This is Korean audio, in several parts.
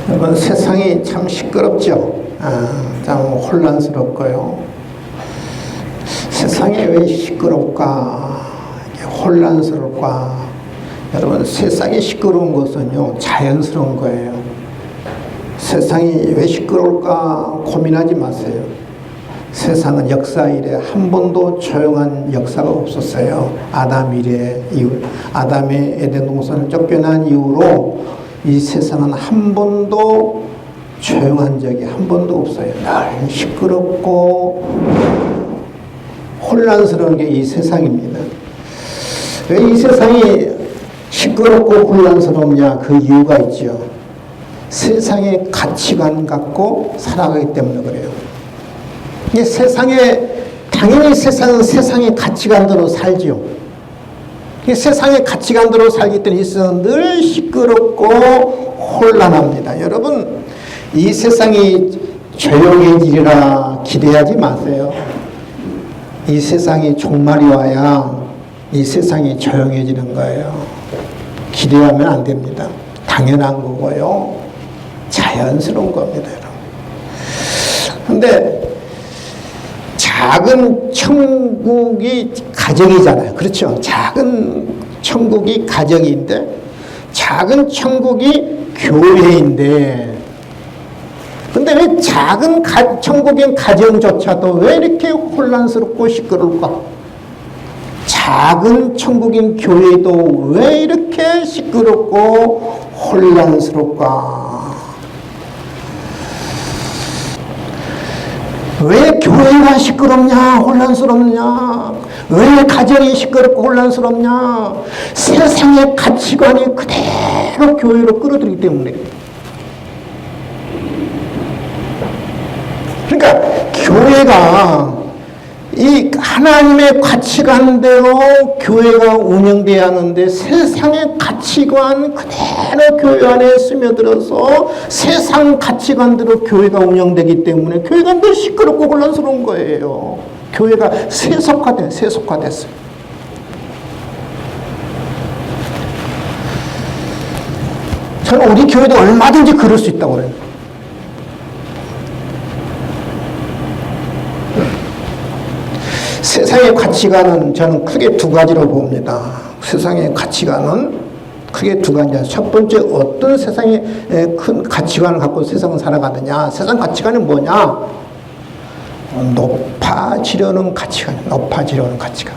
여러분, 세상이 참 시끄럽죠. 참 혼란스럽고요. 세상이 왜 시끄럽까? 혼란스럽까? 여러분, 세상이 시끄러운 것은요, 자연스러운 거예요. 세상이 왜 시끄러울까 고민하지 마세요. 세상은 역사 이래 한 번도 조용한 역사가 없었어요. 아담 이래 이후, 아담의 에덴 동산을 쫓겨난 이후로 이 세상은 한 번도 조용한 적이 한 번도 없어요. 늘 시끄럽고 혼란스러운 게 이 세상입니다. 왜 이 세상이 시끄럽고 혼란스럽냐? 그 이유가 있죠. 세상의 가치관 갖고 살아가기 때문에 그래요. 이게 당연히 세상은 세상의 가치관대로 살죠. 세상의 가치관대로 살기 때문에 이 세상은 늘 시끄럽고 혼란합니다. 여러분, 이 세상이 조용해지리라 기대하지 마세요. 이 세상이 종말이 와야 이 세상이 조용해지는 거예요. 기대하면 안 됩니다. 당연한 거고요. 자연스러운 겁니다, 여러분. 근데 작은 천국이 가정이잖아요. 그렇죠? 작은 천국이 가정인데, 작은 천국이 교회인데, 근데 왜 작은 천국인 가정조차도 왜 이렇게 혼란스럽고 시끄러울까? 작은 천국인 교회도 왜 이렇게 시끄럽고 혼란스럽까? 왜 교회가 시끄럽냐, 혼란스럽냐? 왜 가정이 시끄럽고 혼란스럽냐? 세상의 가치관이 그대로 교회로 끌어들이기 때문에. 그러니까 교회가 이 하나님의 가치관대로 교회가 운영돼야 하는데, 세상의 가치관 그대로 교회 안에 스며들어서 세상 가치관대로 교회가 운영되기 때문에 교회가 늘 시끄럽고 혼란스러운 거예요. 교회가 세속화됐어요. 저는 우리 교회도 얼마든지 그럴 수 있다고 그래요. 세상의 가치관은 저는 크게 두 가지로 봅니다. 세상의 가치관은 크게 두 가지입니다. 첫 번째, 어떤 세상의 큰 가치관을 갖고 세상을 살아가느냐. 세상 가치관이 뭐냐? 높아지려는 가치관이에요. 높아지려는 가치관.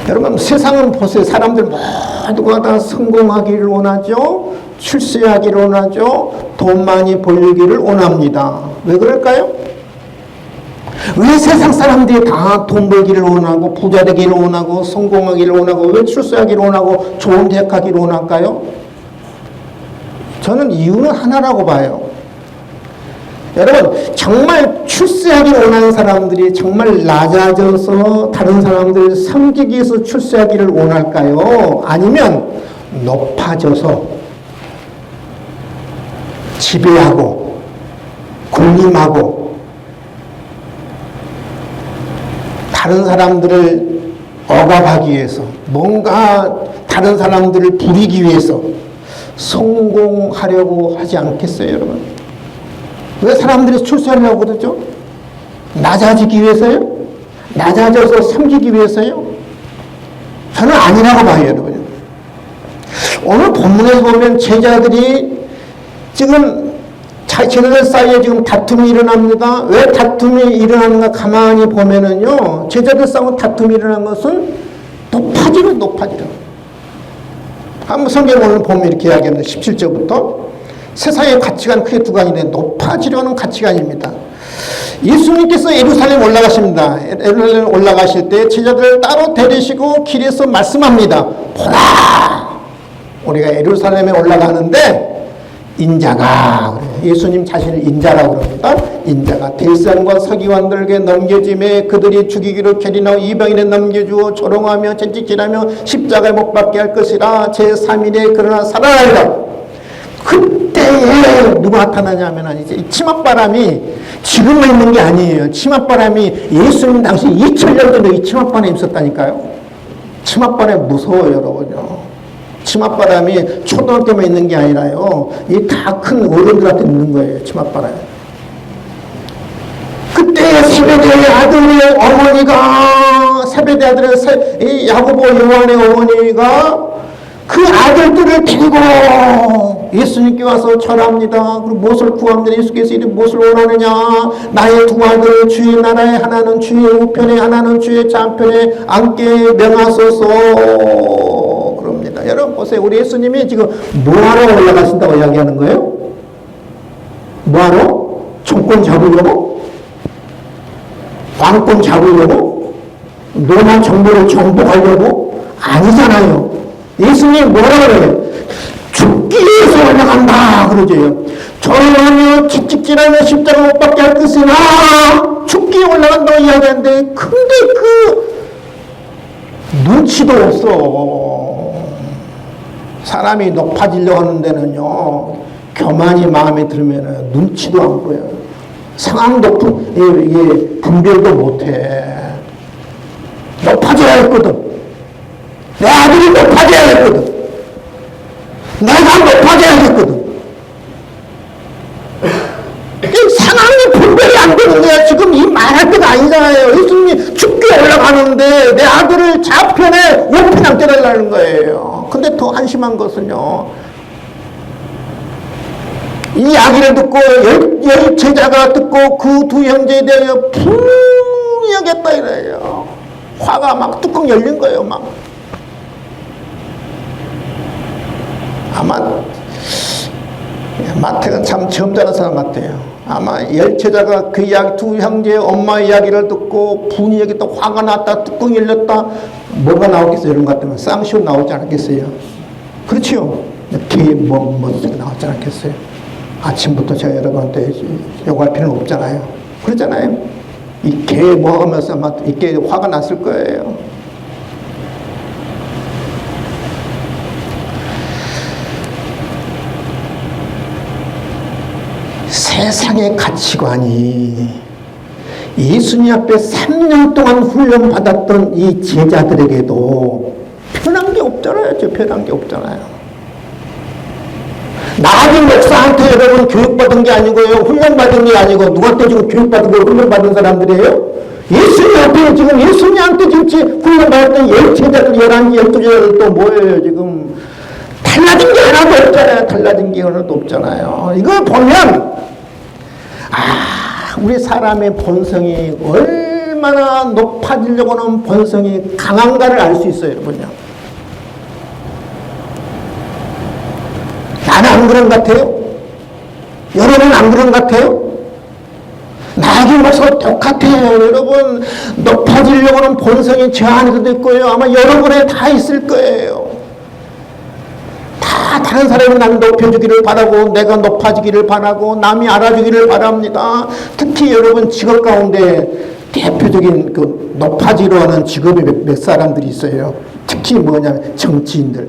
여러분, 세상은 보세요. 사람들 모두가 다 성공하기를 원하죠. 출세하기를 원하죠. 돈 많이 벌기를 원합니다. 왜 그럴까요? 왜 세상 사람들이 다 돈 벌기를 원하고 부자 되기를 원하고 성공하기를 원하고 왜 출세하기를 원하고 좋은 대학 가기를 원할까요? 저는 이유는 하나라고 봐요. 여러분, 정말 출세하기를 원하는 사람들이 정말 낮아져서 다른 사람들을 섬기기 위해서 출세하기를 원할까요? 아니면 높아져서 지배하고 군림하고 다른 사람들을 억압하기 위해서, 뭔가 다른 사람들을 부리기 위해서 성공하려고 하지 않겠어요, 여러분? 왜 사람들이 출세하려고 그러죠? 낮아지기 위해서요? 낮아져서 섬기기 위해서요? 저는 아니라고 봐요, 여러분. 오늘 본문에서 보면 제자들이 지금 제자들 사이에 지금 다툼이 일어납니다. 왜 다툼이 일어나는가 가만히 보면은요, 제자들 사이에 다툼이 일어난 것은 높아지려. 한번 성경 오늘 보면 이렇게 이야기합니다. 17절부터. 세상의 가치관 크게 두 가지인데 높아지려는 가치관입니다. 예수님께서 예루살렘 올라가십니다. 예루살렘 올라가실 때 제자들을 따로 데리시고 길에서 말씀합니다. 보라! 우리가 예루살렘에 올라가는데 인자가, 예수님 자신을 인자라고 그럽니다. 인자가 대선과 서기관들에게 넘겨짐에 그들이 죽이기로 결의하고 이방인에 넘겨주어 조롱하며 채찍질하며 십자가에 못 박게 할 것이라. 제3일에 그러나 살아나리라. 그때에 누가 나타나냐면 이제 치맛바람이 지금만 있는 게 아니에요. 치맛바람이 예수님 당시 2000년 전에 이 치맛바람이 있었다니까요. 치맛바람이 무서워요, 여러분요. 치맛바람이 초등학교만 있는 게 아니라요. 이 다 큰 어른들한테 있는 거예요, 치맛바람이. 그때 세베대의 아들의 어머니가, 세베대 아들의 이 야고보 요한의 어머니가 그 아들들을 데리고 예수님께 와서 절합니다. 그리고 무엇을 구합니다. 예수께서 이리 무엇을 원하느냐. 나의 두 아들 주의 나라에 하나는 주의 우편에 하나는 주의 좌편에 앉게 명하소서 그럽니다. 여러분 보세요. 우리 예수님이 지금 뭐하러 올라가신다고 이야기하는 거예요? 뭐하러? 정권 잡으려고? 왕권 잡으려고? 로마 정부를 정복하려고? 아니잖아요. 예수님 뭐라 그래요? 죽기 위해서 올라간다 그러죠. 저는 채찍질하며 십자가 못 박게 할 것이나 죽기 위해 올라간다고 이야기하는데, 근데 그 눈치도 없어. 사람이 높아지려고 하는 데는요, 교만이 마음에 들면 눈치도 안 보여요. 상황도 분별도 못해. 높아져야 했거든. 내 아들이 높아져야겠거든. 내가 높아져야겠거든. 상황이 분별이 안 되는 거야. 지금 이 말할 때가 아니잖아요. 예수님이 죽게 올라가는데 내 아들을 좌편에 우편에 앉혀달라는 거예요. 근데 더 한심한 것은요, 이 이야기를 듣고 열 제자가 듣고 그 두 형제에 대하여 분명하겠다 이래요. 화가 막 뚜껑 열린 거예요. 막. 아마 마태가 참 점잖은 사람 같아요. 아마 열 제자가 그 이야기, 두 형제의 엄마 이야기를 듣고 분위기 또 화가 났다, 뚜껑 열렸다, 뭐가 나오겠어요? 이런 것 같으면 쌍시오 나오지 않겠어요? 그렇지요. 뭐 나오지 않겠어요? 아침부터 제가 여러분한테 요구할 필요는 없잖아요. 그렇잖아요. 이 개 뭐 하면서 아마 이게 화가 났을 거예요. 세상의 가치관이 예수님 앞에 3년 동안 훈련받았던 이 제자들에게도 편한 게 없잖아요. 편한 게 없잖아요. 나중에 목사한테 여러분 교육받은 게 아니고요. 훈련받은 게 아니고 누구한테 지금 교육받은 거 훈련받은 사람들이에요? 예수님 앞에 지금 예수님한테 지금 훈련받았던 10제자들, 11, 12제자들 또 뭐예요 지금? 달라진 게 하나도 없잖아요. 달라진 게 하나도 없잖아요. 이걸 보면 우리 사람의 본성이 얼마나 높아지려고 하는 본성이 강한가를 알 수 있어요, 여러분요. 나는 안 그런 것 같아요? 여러분은 안 그런 것 같아요? 나에게 와서 똑같아요. 여러분, 높아지려고 하는 본성이 저 안에도 있고요. 아마 여러분에 다 있을 거예요. 다른 사람이 나를 높여주기를 바라고, 내가 높아지기를 바라고, 남이 알아주기를 바랍니다. 특히 여러분 직업 가운데 대표적인 그 높아지려 하는 직업이 몇 사람들이 있어요. 특히 뭐냐면 정치인들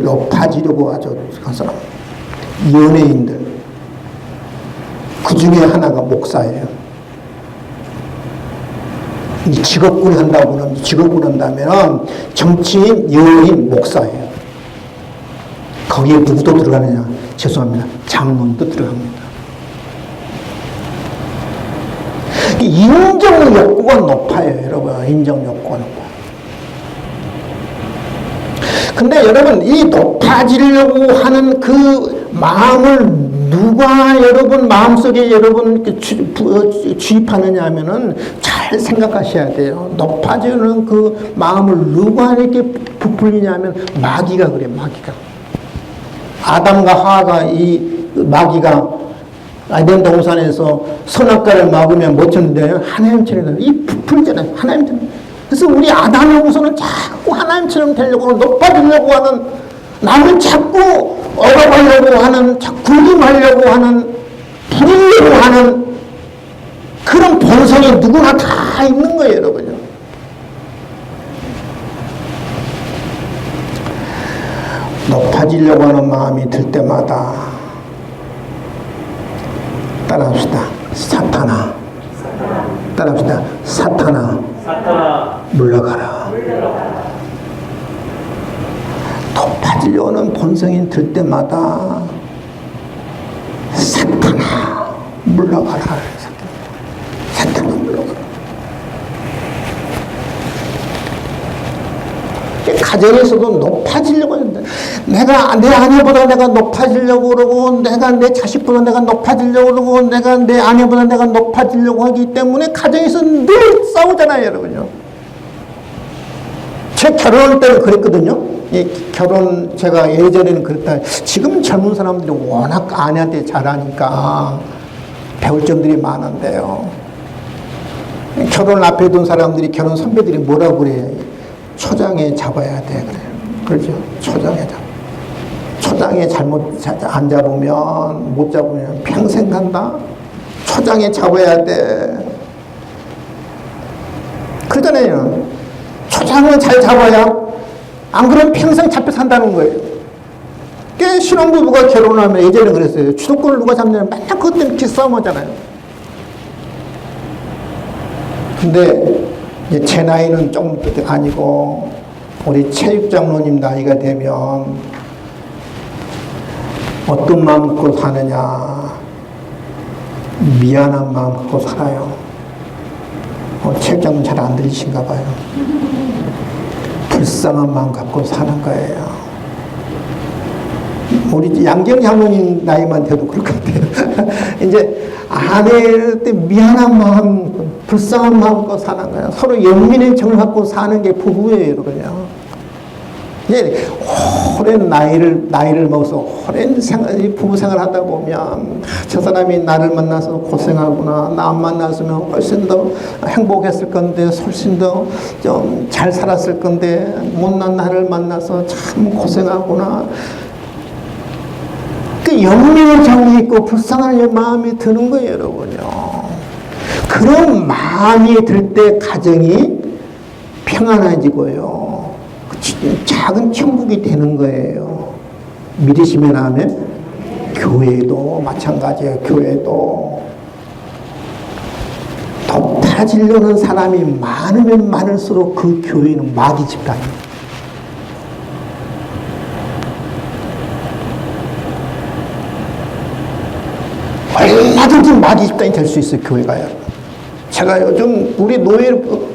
높아지려고 하죠. 그 사람. 연예인들. 그 중에 하나가 목사예요. 이 직업군을 한다면 정치인, 연예인, 목사예요. 거기에 누구도 들어가느냐? 죄송합니다. 장로도 들어갑니다. 인정 욕구가 높아요, 여러분. 인정 욕구가 높아요. 근데 여러분, 이 높아지려고 하는 그 마음을 누가 여러분 마음속에 여러분 주입하느냐 하면은 잘 생각하셔야 돼요. 높아지는 그 마음을 누가 이렇게 부풀리냐 하면 마귀가 그래, 마귀가. 아담과 하와가 이 마귀가 에덴 동산에서 선악과를 막으면 못 쳤는데 하나님처럼 이 부풀리잖아요. 하나님처럼. 그래서 우리 아담하고서는 자꾸 하나님처럼 되려고 하는, 높아지려고 하는, 남을 자꾸 얻어가려고 하는, 자꾸 군림하려고 하는, 부리려고 하는 그런 본성이 누구나 다 있는 거예요, 여러분요. 높아지려고 하는 마음이 들 때마다 따라합시다. 사탄아. 따라합시다. 사탄아. 물러가라. 높아지려는 본성이 들 때마다 사탄아 물러가라. 사탄아 물러가라. 가정에서도 높아지려고 하는데, 내가 내 아내보다 내가 높아지려고 그러고, 내가 내 자식보다 내가 높아지려고 그러고, 내가 내 아내보다 내가 높아지려고 하기 때문에 가정에서 늘 싸우잖아요, 여러분요. 제 결혼할 때는 그랬거든요. 결혼, 제가 예전에는 그랬다. 지금 젊은 사람들이 워낙 아내한테 잘하니까 배울 점들이 많은데요. 결혼 앞에 둔 사람들이, 결혼 선배들이 뭐라고 그래요? 초장에 잡아야 돼, 그래요. 그렇죠? 초장에 잡아. 초장에 잘못 안 잡으면, 못 잡으면 평생 간다? 초장에 잡아야 돼. 그러잖아요. 초장을 잘 잡아야, 안 그러면 평생 잡혀 산다는 거예요. 꽤 신혼부부가 결혼하면, 예전에 그랬어요. 주도권을 누가 잡냐면 맨날 그것 때문에 기싸움 하잖아요. 근데 제 나이는 좀 아니고 우리 체육장로님 나이가 되면 어떤 마음 갖고 사느냐, 미안한 마음 갖고 살아요. 체육장로님 잘 안 들리신가 봐요. 불쌍한 마음 갖고 사는 거예요. 우리 양경 장로님 나이만 돼도 그럴 것 같아요. 이제 아내일 때 미안한 마음, 불쌍한 마음 갖고 사는 거예요. 서로 연민의 정을 갖고 사는 게 부부예요, 여러분요. 이제 오랜 나이를 먹어서 오랜 부부 생활 하다 보면, 저 사람이 나를 만나서 고생하구나, 나 안 만났으면 훨씬 더 행복했을 건데, 훨씬 더 좀 잘 살았을 건데, 못난 나를 만나서 참 고생하구나. 그 연민의 정이 있고 불쌍한 마음이 드는 거예요, 여러분요. 그런 마음이 들 때 가정이 평안해지고요. 작은 천국이 되는 거예요. 믿으시면 하면 교회도 마찬가지예요. 교회도 높아지려는 사람이 많으면 많을수록 그 교회는 마귀 집단이에요. 얼마든지 마귀 집단이 될 수 있어요, 교회가요. 제가 요즘 우리 노예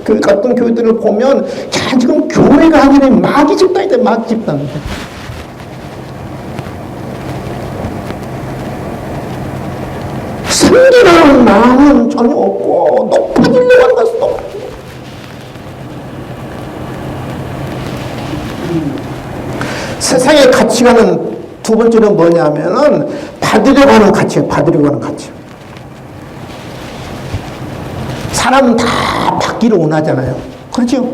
교회 같은 교회들을 보면, 자, 지금 교회가 아니라 마귀 집단이 돼, 마귀 집단. 승리라는 마음은 전혀 없고, 높아지려고 하는 것은 높아지고. 세상의 가치관은 두 번째는 뭐냐면은, 받으려고 하는 가치예요, 받으려고 하는 가치. 사람은 다 받기를 원하잖아요. 그렇죠?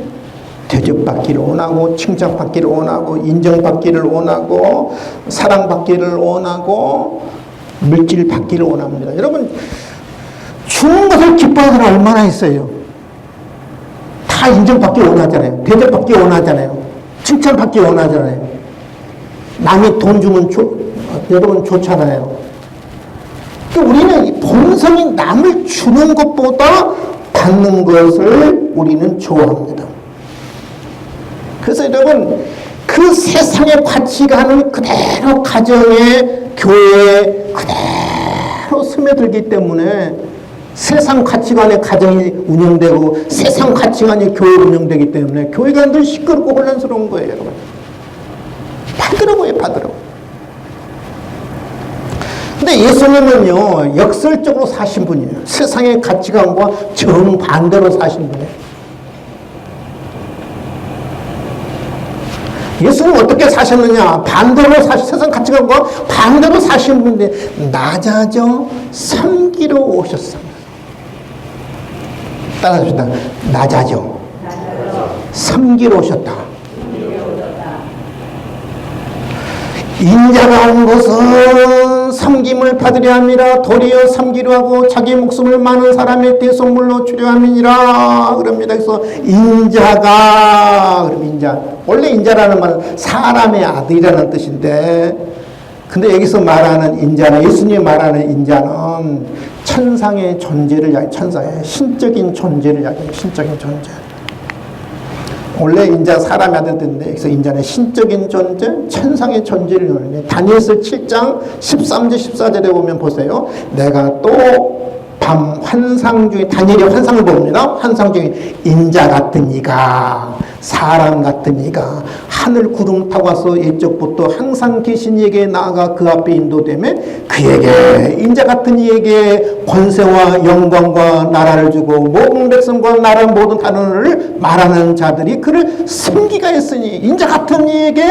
대접받기를 원하고, 칭찬받기를 원하고, 인정받기를 원하고, 사랑받기를 원하고, 물질 받기를 원합니다. 여러분, 주는 것을 기뻐하는 사람 얼마나 있어요? 다 인정받기 원하잖아요. 대접받기 원하잖아요. 칭찬받기 원하잖아요. 남이 돈 주면 여러분 좋잖아요. 우리는 본성이 남을 주는 것보다 받는 것을 우리는 좋아합니다. 그래서 여러분, 그 세상의 가치관을 그대로 가정에, 교회에 그대로 스며들기 때문에 세상 가치관의 가정이 운영되고 세상 가치관의 교회 운영되기 때문에 교회가 늘 시끄럽고 혼란스러운 거예요, 여러분. 받으라고요, 받으라고. 근데 예수님은요, 역설적으로 사신 분이에요. 세상의 가치관과 정반대로 사신 분이에요. 예수님 어떻게 사셨느냐? 반대로 세상 가치관과 반대로 사신 분인데, 낮아져 섬기러 오셨습니다. 따라합시다. 낮아져 섬기러 오셨다. 인자가 온 것은 섬김을 받으려 함이라, 도리어 섬기려 하고 자기 목숨을 많은 사람의 대속물로 주려 함이니라 그럽니다. 그래서 인자가, 그럼 인자, 원래 인자라는 말은 사람의 아들이라는 뜻인데, 근데 여기서 말하는 인자는, 예수님이 말하는 인자는 천상의 존재를 천사의 신적인 존재를 이야기해요. 신적인 존재. 원래 인자 사람이 아들인데 그래서 인자는 신적인 존재, 천상의 존재를 의미해요. 다니엘서 7장 13절 14절에 보면 보세요. 내가 또 밤 환상 중에 다니엘이 환상을 봅니다. 환상 중에 인자 같은 이가 사람 같은 이가 하늘 구름 타고 와서 이쪽부터 항상 계신 이에게 나아가 그 앞에 인도되며 그에게 인자 같은 이에게 권세와 영광과 나라를 주고 모든 백성과 나라 모든 단어를 말하는 자들이 그를 섬기가 했으니 인자 같은 이에게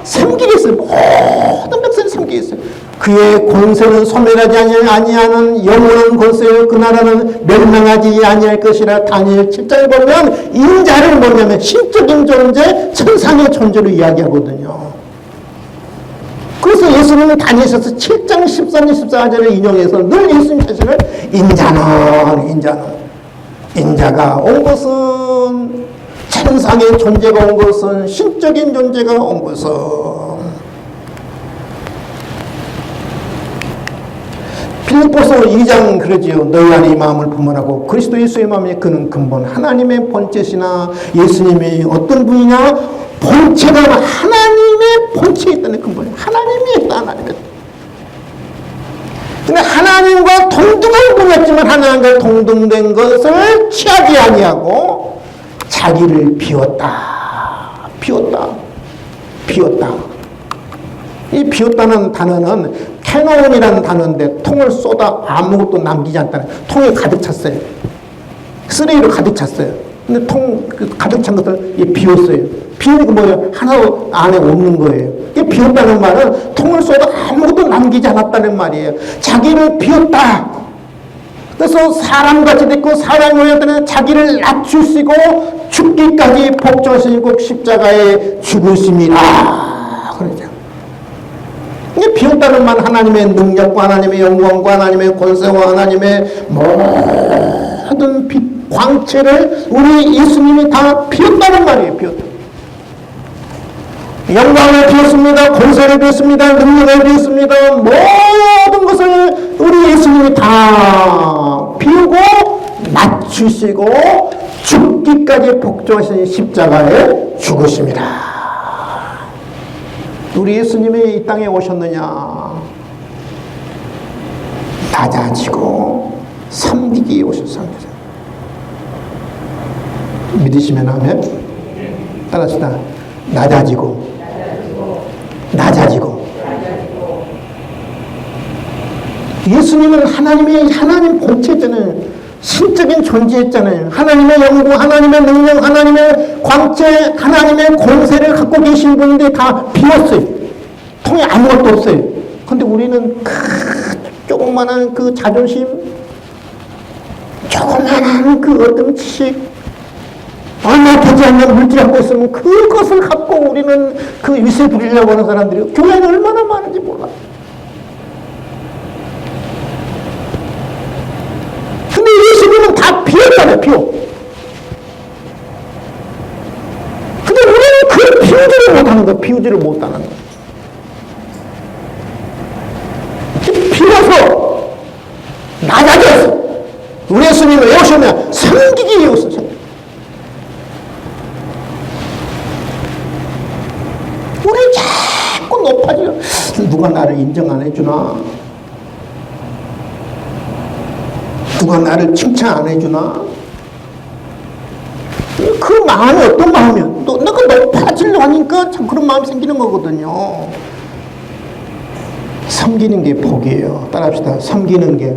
섬기게 했어요. 모든 백성이 섬기게 했어요. 그의 권세는 소멸하지 아니하는 영원한 권세요. 그 나라는 멸망하지 아니할 것이라. 다니엘 7장에 보면 인자를 뭐냐면 신적인 존재, 천상의 존재로 이야기하거든요. 그래서 예수님은 다니엘서서 7장 13절 14절을 인용해서 늘 예수님 자신을 인자가 온 것은 천상의 존재가 온 것은 신적인 존재가 온 것은 빌립보서 2장 그러지요. 너희 안에 이 마음을 품으라고 그리스도 예수의 마음이 그는 근본 하나님의 본체시나. 예수님이 어떤 분이냐? 본체가 하나님의 본체에 있다는 근본이 하나님이 있다. 하나님이. 근데 하나님과 동등한 분이었지만 하나님과 동등된 것을 취하지 아니하고 자기를 비웠다. 이 비웠다는 단어는 캐노온이라는 단어인데 통을 쏟아 아무것도 남기지 않다는. 통이 가득 찼어요. 쓰레기로 가득 찼어요. 근데 가득 찬 것을 비웠어요. 비우니까 뭐예요? 하나도 안에 없는 거예요. 이 비웠다는 말은 통을 쏟아 아무것도 남기지 않았다는 말이에요. 자기를 비웠다. 그래서 사람같이 됐고 사람 모양들은 자기를 낮추시고 죽기까지 복종하시고 십자가에 죽으심이라. 그러죠. 비웠다는 말 하나님의 능력과 하나님의 영광과 하나님의 권세와 하나님의 모든 빛, 광채를 우리 예수님이 다 비웠다는 말이에요. 비웠다. 영광을 비웠습니다. 권세를 비웠습니다. 능력을 비웠습니다. 모든 것을 우리 예수님이 다 비우고 낮추시고 죽기까지 복종하신 십자가에 죽으십니다. 우리 예수님이 이 땅에 오셨느냐? 낮아지고 섬기기 오셨습니다. 믿으시면 하면 따라합시다. 낮아지고 예수님은 하나님 본체잖아요. 신적인 존재였잖아요. 하나님의 영구, 하나님의 능력, 하나님의 광채, 하나님의 권세를 갖고 계신 분인데 다 비웠어요. 통에 아무것도 없어요. 근데 우리는 조그만한 그 자존심, 조그만한 그 어떤 지식, 얼마 되지 않는 물질 갖고 있으면 그것을 갖고 우리는 그 위세 부리려고 하는 사람들이 교회는 얼마나 많은지 몰라. 근데 예수님은 다 비웠잖아요, 비워. 근데 우리는 그 비우지를 못하는 거야, 비우지를 못하는 거야. 비워서 낮아졌어. 우리 예수님을 왜 오셨냐? 섬기기 위해 오셨어. 우리 자꾸 높아지려. 누가 나를 인정 안 해주나? 누가 나를 칭찬 안 해주나? 그 마음이 어떤 마음이야? 내가 높아지려고 하니까 참 그런 마음이 생기는 거거든요. 섬기는 게 복이에요. 따라합시다. 섬기는 게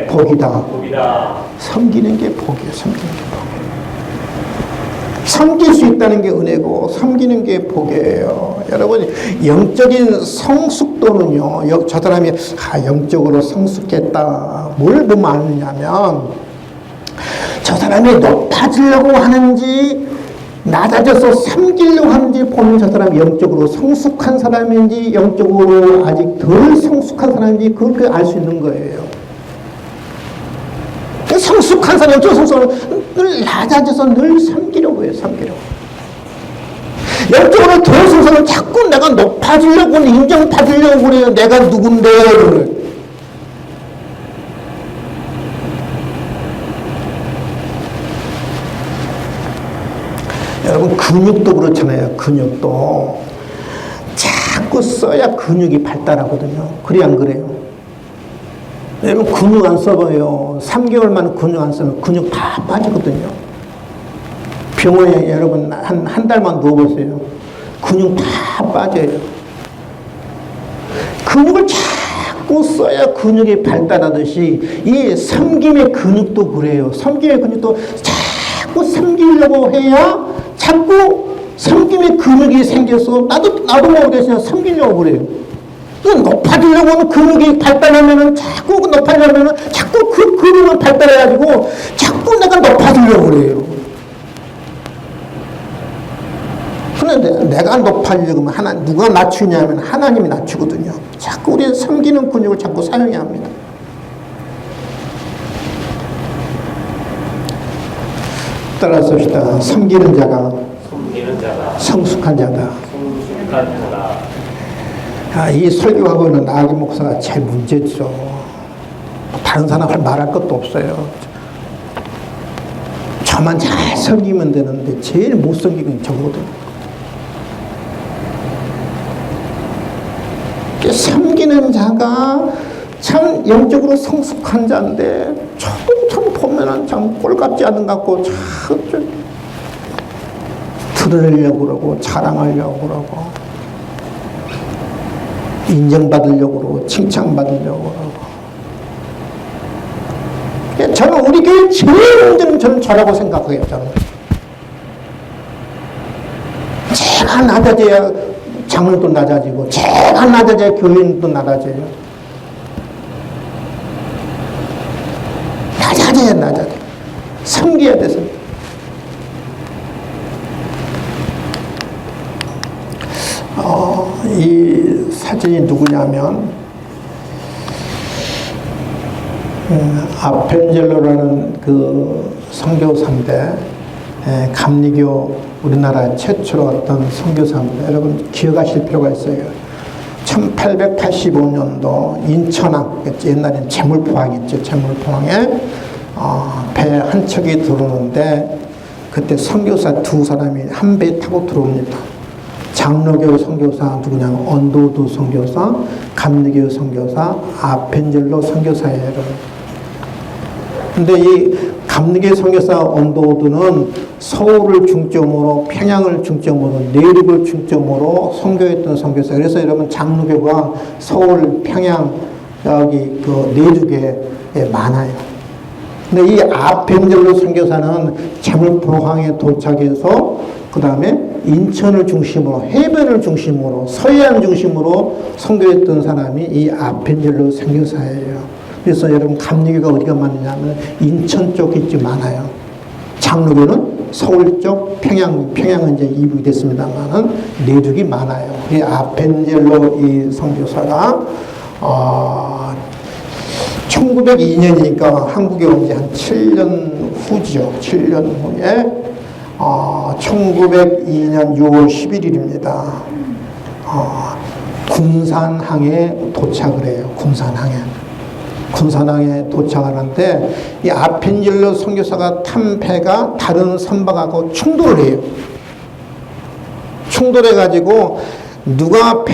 복이다. 섬기는 게 복이에요. 섬길 수 있다는 게 은혜고 섬기는 게 복이에요. 여러분, 영적인 성숙도는요, 저 사람이 영적으로 성숙했다. 뭘 보면 아느냐면 저 사람이 높아지려고 하는지 낮아져서 섬기려고 하는지 보면 저 사람이 영적으로 성숙한 사람인지 영적으로 아직 덜 성숙한 사람인지 그렇게 알 수 있는 거예요. 성숙한 사람, 영적 성숙은 늘 낮아져서 늘 섬기려고 해요. 섬기려고. 영적으로 덜 성숙은 자꾸 내가 높아지려고 인정받으려고 그래요. 내가 누군데 그래. 여러분, 여러분 근육도 그렇잖아요. 근육도 자꾸 써야 근육이 발달하거든요. 그래 안 그래요? 여러분 근육 안 써봐요. 3개월만 근육 안 쓰면 근육 다 빠지거든요. 병원에 여러분 한 달만 누워보세요. 근육 다 빠져요. 근육을 자꾸 써야 근육이 발달하듯이 이 섬김의 근육도 그래요. 섬김의 근육도 자꾸 섬기려고 해야 자꾸 섬김의 근육이 생겨서 나도 뭐 그래서 섬기려고 그래요. 높아지려고 하는 근육이 발달하면은 자꾸 높아지려면은 자꾸 그 근육을 발달해가지고 자꾸 내가 높아지려고 그래요. 그런데 내가 높아지려고 하면 누가 낮추냐면 하나님이 낮추거든요. 자꾸 우리 섬기는 근육을 자꾸 사용해야 합니다. 따라서 합시다. 섬기는 자가 성숙한 자다. 이 설교하고는 나기 목사가 제일 문제죠. 다른 사람을 말할 것도 없어요. 저만 잘 섬기면 되는데 제일 못 섬기는 저거거든. 섬기는 자가 참 영적으로 성숙한 자인데 참 보면은 참 꼴같지 않은 것 같고 참 들으려고 그러고 자랑하려고 그러고 인정받으려고 그러고 칭찬받으려고 그러고 저는 우리 교회 제일 문제는 저는 저라고 생각해요. 저는 제가 낮아져야 장로도 낮아지고 제가 낮아져야 교인도 낮아져요. 낮아져. 섬겨야 돼서. 이 사진이 누구냐면 아펜젤로라는 그 선교사인데 감리교 우리나라 최초로 어떤 선교사입니다. 여러분 기억하실 필요가 있어요. 1885년도 인천항, 옛날에는 재물포항 있죠. 재물포항에 배 한 척이 들어오는데 그때 선교사 두 사람이 한 배 타고 들어옵니다. 장로교 선교사 누구냐면 언도우두 선교사, 감리교 선교사, 아펜젤로 선교사예요. 근데 이 감리교 선교사 언도우두는 서울을 중점으로 평양을 중점으로 내륙을 중점으로 선교했던 선교사. 그래서 여러분 장로교가 서울, 평양 여기 그 내륙에 많아요. 근데 이 아펜젤로 선교사는 재물포항에 도착해서 그 다음에 인천을 중심으로 해변을 중심으로 서해안 중심으로 선교했던 사람이 이 아펜젤로 선교사예요. 그래서 여러분 감리교가 어디가 많냐면 인천 쪽 있지 많아요. 장로교는 서울 쪽 평양은 이제 이북이 됐습니다만은 내륙이 많아요. 이 아펜젤로 이 선교사가 1902년이니까 한국에 온 지 한 7년 후죠. 7년 후에 1902년 6월 11일입니다. 군산항에 도착을 해요. 군산항에 도착하는데 이 아펜젤로 선교사가 탄 배가 다른 선박하고 충돌을 해요. 충돌해가지고 누가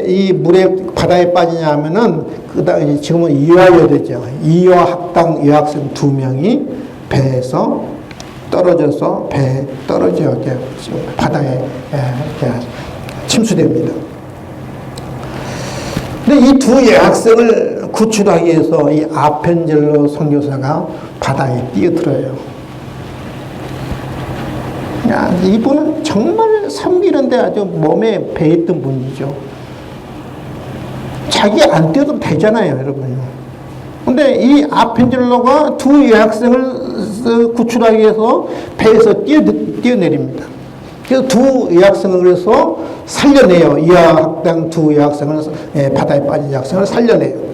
이 물에 바다에 빠지냐 하면은 그다음에 지금은 이화여대죠. 이화 학당 여학생 2명이 배에서 떨어져서 배에 떨어져 바다에 침수됩니다. 근데 이 두 여학생을 구출하기 위해서 이 아펜젤로 선교사가 바다에 뛰어들어요. 이분은 정말 섬기는데 아주 몸에 배했던 분이죠. 자기 안 뛰어도 되잖아요, 여러분. 근데 이 아펜젤로가 두 여학생을 구출하기 위해서 배에서 뛰어내립니다. 그래서 두 여학생을 그래서 살려내요. 이화 학당 두 여학생을 바다에 빠진 여학생을 살려내요.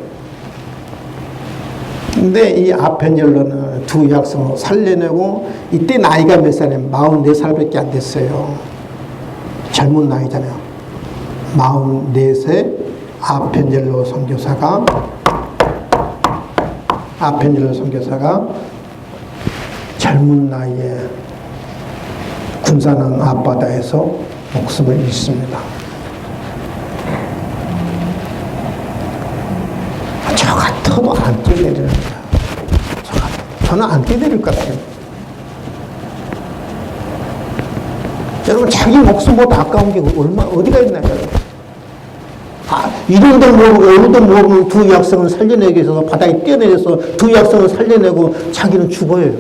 근데 이 아펜젤로는 두 여학생을 살려내고 이때 나이가 몇 살이에요? 44살밖에 안 됐어요. 젊은 나이잖아요. 44세 아펜젤로 선교사가 젊은 나이에 군산항 앞바다에서 목숨을 잃습니다. 저 같아도 안 뛰어내리는 거야. 저는 안 뛰어내릴 것 같아요. 여러분, 자기 목숨보다 아까운 게 어디가 있나요? 이름도 모르고 얼굴도 모르는 두 여학생을 살려내기 위해서 바다에 뛰어내려서 두 여학생을 살려내고 자기는 죽어요.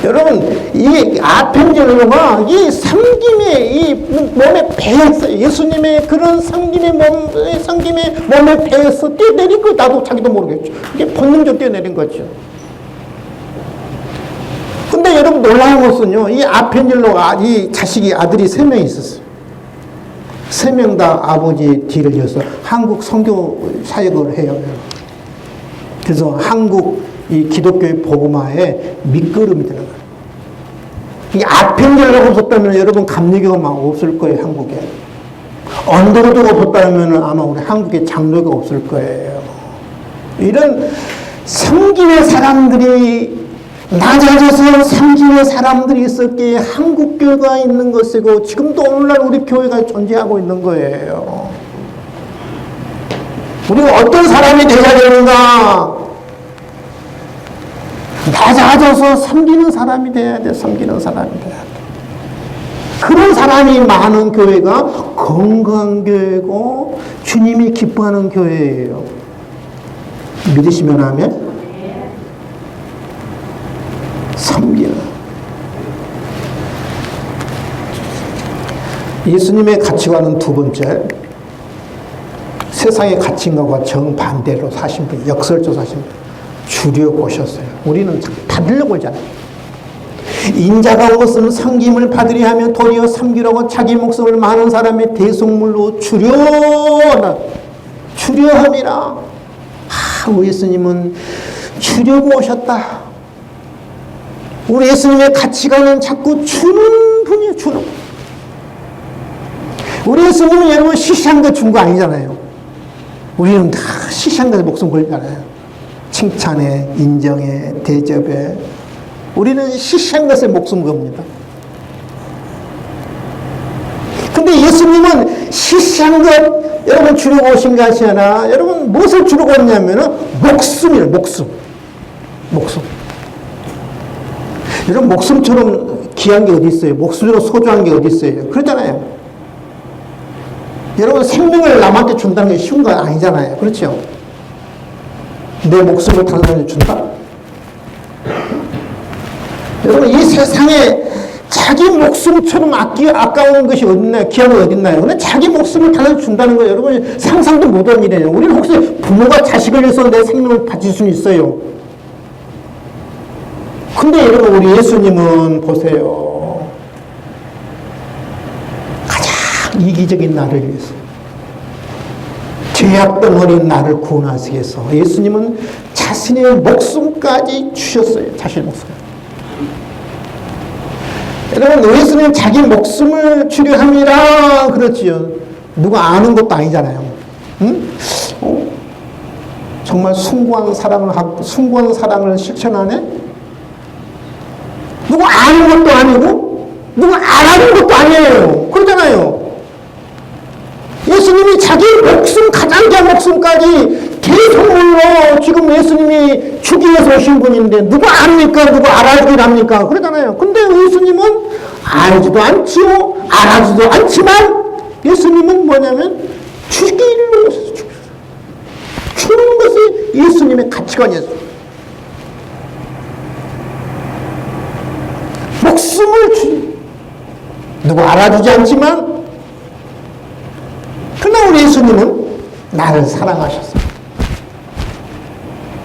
여러분, 이 아펜젤로가 이 섬김에 이 몸에 배였어요. 예수님의 그런 섬김의 몸에 배에서 뛰어내린 거 나도 자기도 모르겠죠. 이게 본능적으로 뛰어내린 거죠. 근데 여러분 놀라운 것은요, 이 아펜젤로가 이 자식이 아들이 3명이 있었어요. 3명 다 아버지 뒤를 이어서 한국 선교 사역을 해요. 그래서 한국 이 기독교의 복음화의 밑거름이 되는 거예요. 이 아펜젤로가 없었다면 여러분 감리교가 막 없을 거예요, 한국에. 언더로드가 없었다면 아마 우리 한국에 장로가 없을 거예요. 이런 섬김의 사람들이 낮아져서 섬김의 사람들이 있었기에 한국교회가 있는 것이고 지금도 오늘날 우리 교회가 존재하고 있는 거예요. 우리가 어떤 사람이 되어야 되는가? 낮아져서 섬기는 사람이 돼야 돼. 섬기는 사람이 돼야 돼. 그런 사람이 많은 교회가 건강한 교회고 주님이 기뻐하는 교회예요. 믿으시면 아멘? 섬기는. 예수님의 가치관은 두 번째, 세상의 가치관과 정반대로 사신 분, 역설적으로 사신 분, 주려고 오셨어요. 우리는 받으려고 하잖아요. 인자가 온 것은 섬김을 받으려 하며 도리어 섬기려고 자기 목숨을 많은 사람의 대속물로 주려 함이라. 우리 예수님은 주려고 오셨다. 우리 예수님의 가치관은 자꾸 주는 분이에요. 주는. 우리 예수님은 여러분 시시한 거 준 거 아니잖아요. 우리는 다 시시한 것에 목숨 걸잖아요. 칭찬에, 인정에, 대접에. 우리는 시시한 것에 목숨 겁니다. 근데 예수님은 시시한 것 여러분 주려고 오신 것이 아니라 여러분 무엇을 주려고 왔냐면은 목숨이에요. 목숨. 여러분 목숨처럼 귀한 게 어디 있어요? 목숨으로 소중한 게 어디 있어요? 그러잖아요. 여러분 생명을 남한테 준다는 게 쉬운 건 아니잖아요. 그렇죠? 내 목숨을 다른 사람한테 준다? 여러분 이 세상에 자기 목숨처럼 아까운 것이 어딨나요? 귀한 게 어딨나요? 근데 자기 목숨을 다른 사람한테 준다는 거예요. 여러분 상상도 못한 일이에요. 우리는 혹시 부모가 자식을 위해서 내 생명을 바칠 수는 있어요. 근데 여러분 우리 예수님은 보세요. 가장 이기적인 나를 위해서, 죄악덩어리인 나를 구원하시기 위해서 예수님은 자신의 목숨까지 주셨어요. 자신의 목숨. 여러분 예수님은 자기 목숨을 주려 함이라 그렇지요. 누가 아는 것도 아니잖아요. 응? 정말 숭고한 사랑을 실천하네? 누구 아는 것도 아니고 누구 알아는 것도 아니에요. 그러잖아요. 예수님이 자기 목숨, 가장 귀한 목숨까지 대속물로 지금 예수님이 주기 위해서 오신 분인데 누구 압니까? 누구 알아주길 합니까? 그러잖아요. 근데 예수님은 알지도 않지요. 알아주지도 않지만 예수님은 뭐냐면 주기를 오셔서 주는 것이 예수님의 가치관이었어요. 목숨을 누구 알아주지 않지만 그러나 우리 예수님은 나를 사랑하셨어.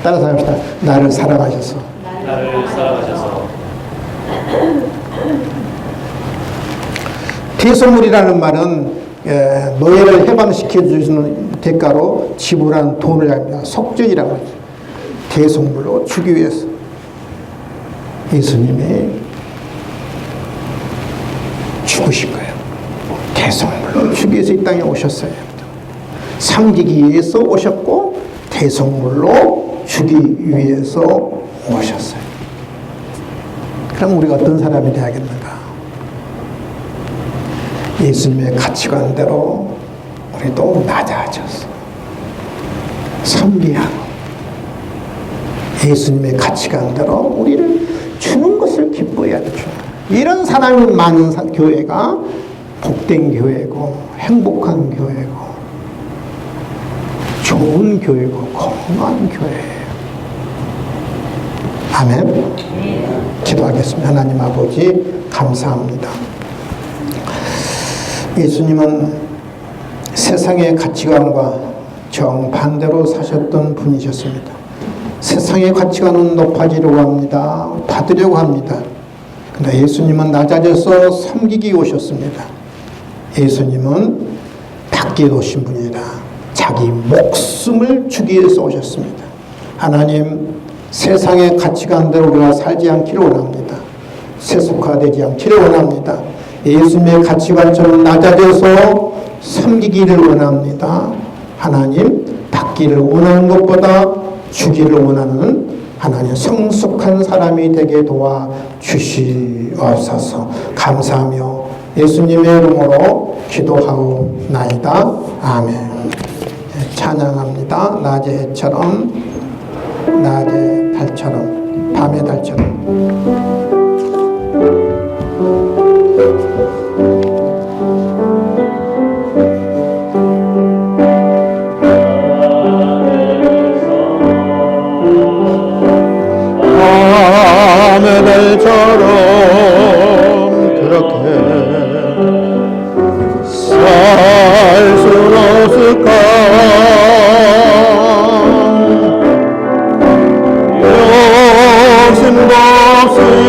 따라서 합시다. 나를 사랑하셔서. 대속물이라는 말은 노예를 해방시켜 주시는 대가로 지불한 돈을 합니다. 속죄이라고 하죠. 대속물로 주기 위해서 예수님이 죽으신 거예요. 대속물로 주기 위해서 이 땅에 오셨어요. 섬기기 위해서 오셨고 대속물로 주기 위해서 오셨어요. 그럼 우리가 어떤 사람이 되야겠는가? 예수님의 가치관대로 우리도 낮아져서 섬기하고 예수님의 가치관대로 우리를 주는 것을 기뻐해야 되죠. 이런 사람이 많은 교회가 복된 교회고 행복한 교회고 좋은 교회고 건강한 교회예요. 아멘. 기도하겠습니다. 하나님 아버지 감사합니다. 예수님은 세상의 가치관과 정반대로 사셨던 분이셨습니다. 세상의 가치관은 높아지려고 합니다. 받으려고 합니다. 그런데 예수님은 낮아져서 섬기기 오셨습니다. 예수님은 받기 오신 분이라 자기 목숨을 주기 위해서 오셨습니다. 하나님, 세상의 가치관대로 우리가 살지 않기를 원합니다. 세속화되지 않기를 원합니다. 예수님의 가치관처럼 낮아져서 섬기기를 원합니다. 하나님, 받기를 원하는 것보다 주기를 원하는 하나님 성숙한 사람이 되게 도와 주시옵소서. 감사하며 예수님의 이름으로 기도하옵나이다. 아멘. 찬양합니다. 낮의 해처럼, 낮의 달처럼, 밤의 달처럼. 밤의 달처럼 그렇게 살 수 없을까? 욕심도 없으니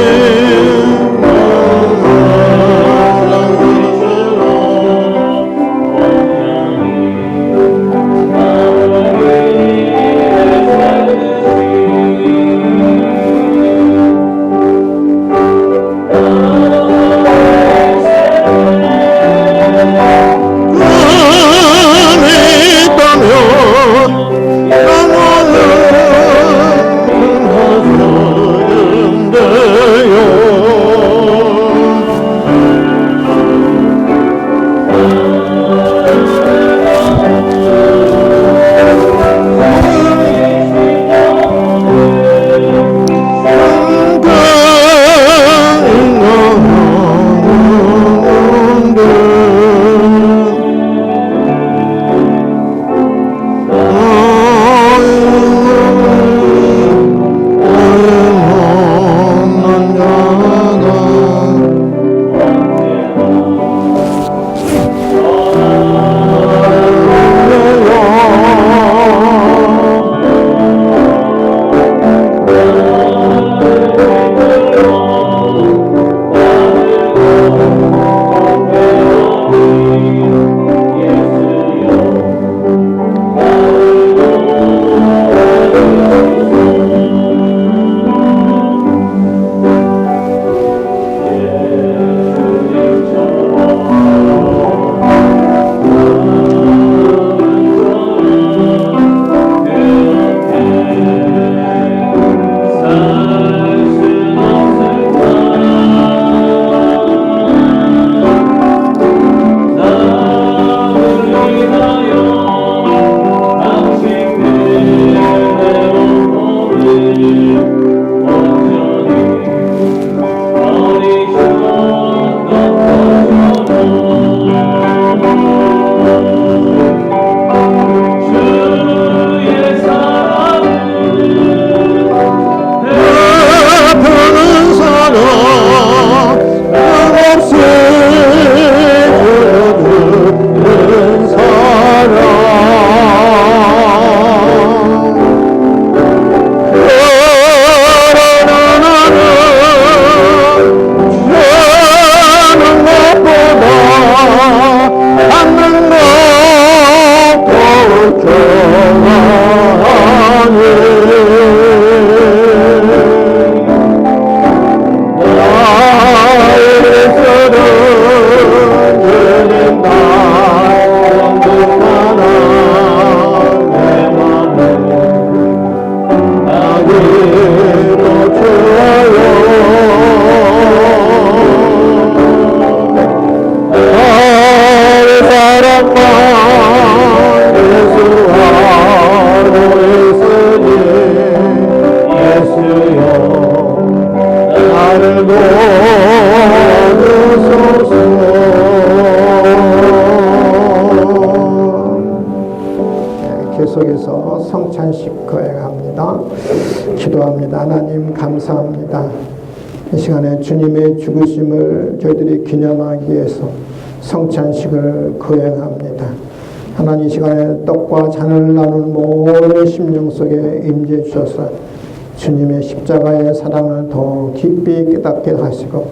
계속해서 성찬식 거행합니다. 기도합니다. 하나님 감사합니다. 이 시간에 주님의 죽으심을 저희들이 기념하기 위해서 성찬식을 거행합니다. 하나님 이 시간에 떡과 잔을 나눈 모든 심령 속에 임재해 주셔서 주님의 십자가의 사랑을 더 깊이 깨닫게 하시고